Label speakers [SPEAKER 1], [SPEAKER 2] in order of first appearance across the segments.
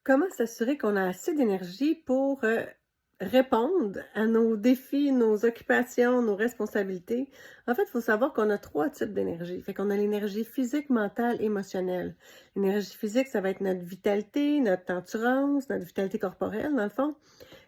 [SPEAKER 1] Comment s'assurer qu'on a assez d'énergie pour, répondre à nos défis, nos occupations, nos responsabilités? En fait, il faut savoir qu'on a 3 types d'énergie. Fait qu'on a l'énergie physique, mentale, émotionnelle. L'énergie physique, ça va être notre vitalité, notre endurance, notre vitalité corporelle, dans le fond.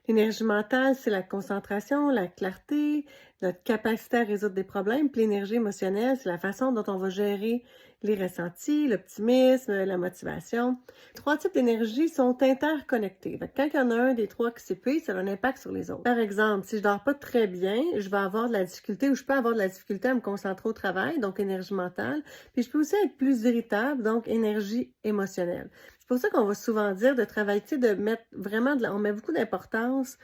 [SPEAKER 1] L'énergie mentale, c'est la concentration, la clarté, notre capacité à résoudre des problèmes. Puis l'énergie émotionnelle, c'est la façon dont on va gérer les ressentis, l'optimisme, la motivation. Les 3 types d'énergie sont interconnectés. Fait que quand il y en a un des 3 qui s'épuise, ça a un impact sur les autres. Par exemple, si je dors pas très bien, je vais avoir de la difficulté ou je peux avoir de la difficulté à me concentrer au travail, donc énergie mentale. Puis je peux aussi être plus irritable, donc énergie émotionnelle. C'est pour ça qu'on va souvent dire de travailler, tu sais, de mettre vraiment on met beaucoup d'importance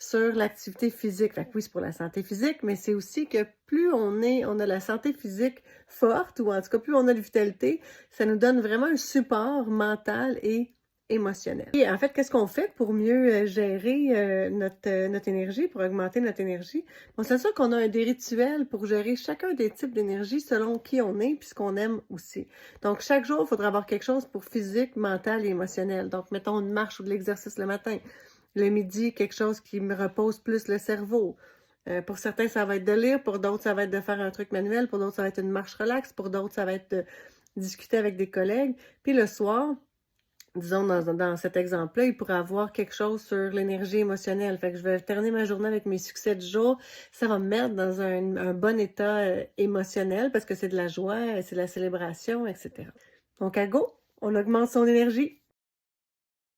[SPEAKER 1] sur l'activité physique. Fait que oui, c'est pour la santé physique, mais c'est aussi que plus on a la santé physique forte, ou en tout cas plus on a de vitalité, ça nous donne vraiment un support mental et émotionnel. Et en fait, qu'est-ce qu'on fait pour mieux gérer notre énergie, pour augmenter notre énergie? On s'assure qu'on a des rituels pour gérer chacun des types d'énergie selon qui on est puis ce qu'on aime aussi. Donc, chaque jour, il faudra avoir quelque chose pour physique, mental et émotionnel. Donc, mettons une marche ou de l'exercice le matin. Le midi, quelque chose qui me repose plus le cerveau. Pour certains, ça va être de lire, pour d'autres, ça va être de faire un truc manuel, pour d'autres, ça va être une marche relaxe, pour d'autres, ça va être de discuter avec des collègues. Puis le soir, disons dans cet exemple-là, il pourrait avoir quelque chose sur l'énergie émotionnelle. Fait que je vais terminer ma journée avec mes succès du jour. Ça va me mettre dans un bon état émotionnel parce que c'est de la joie, c'est de la célébration, etc. Donc à go, on augmente son énergie.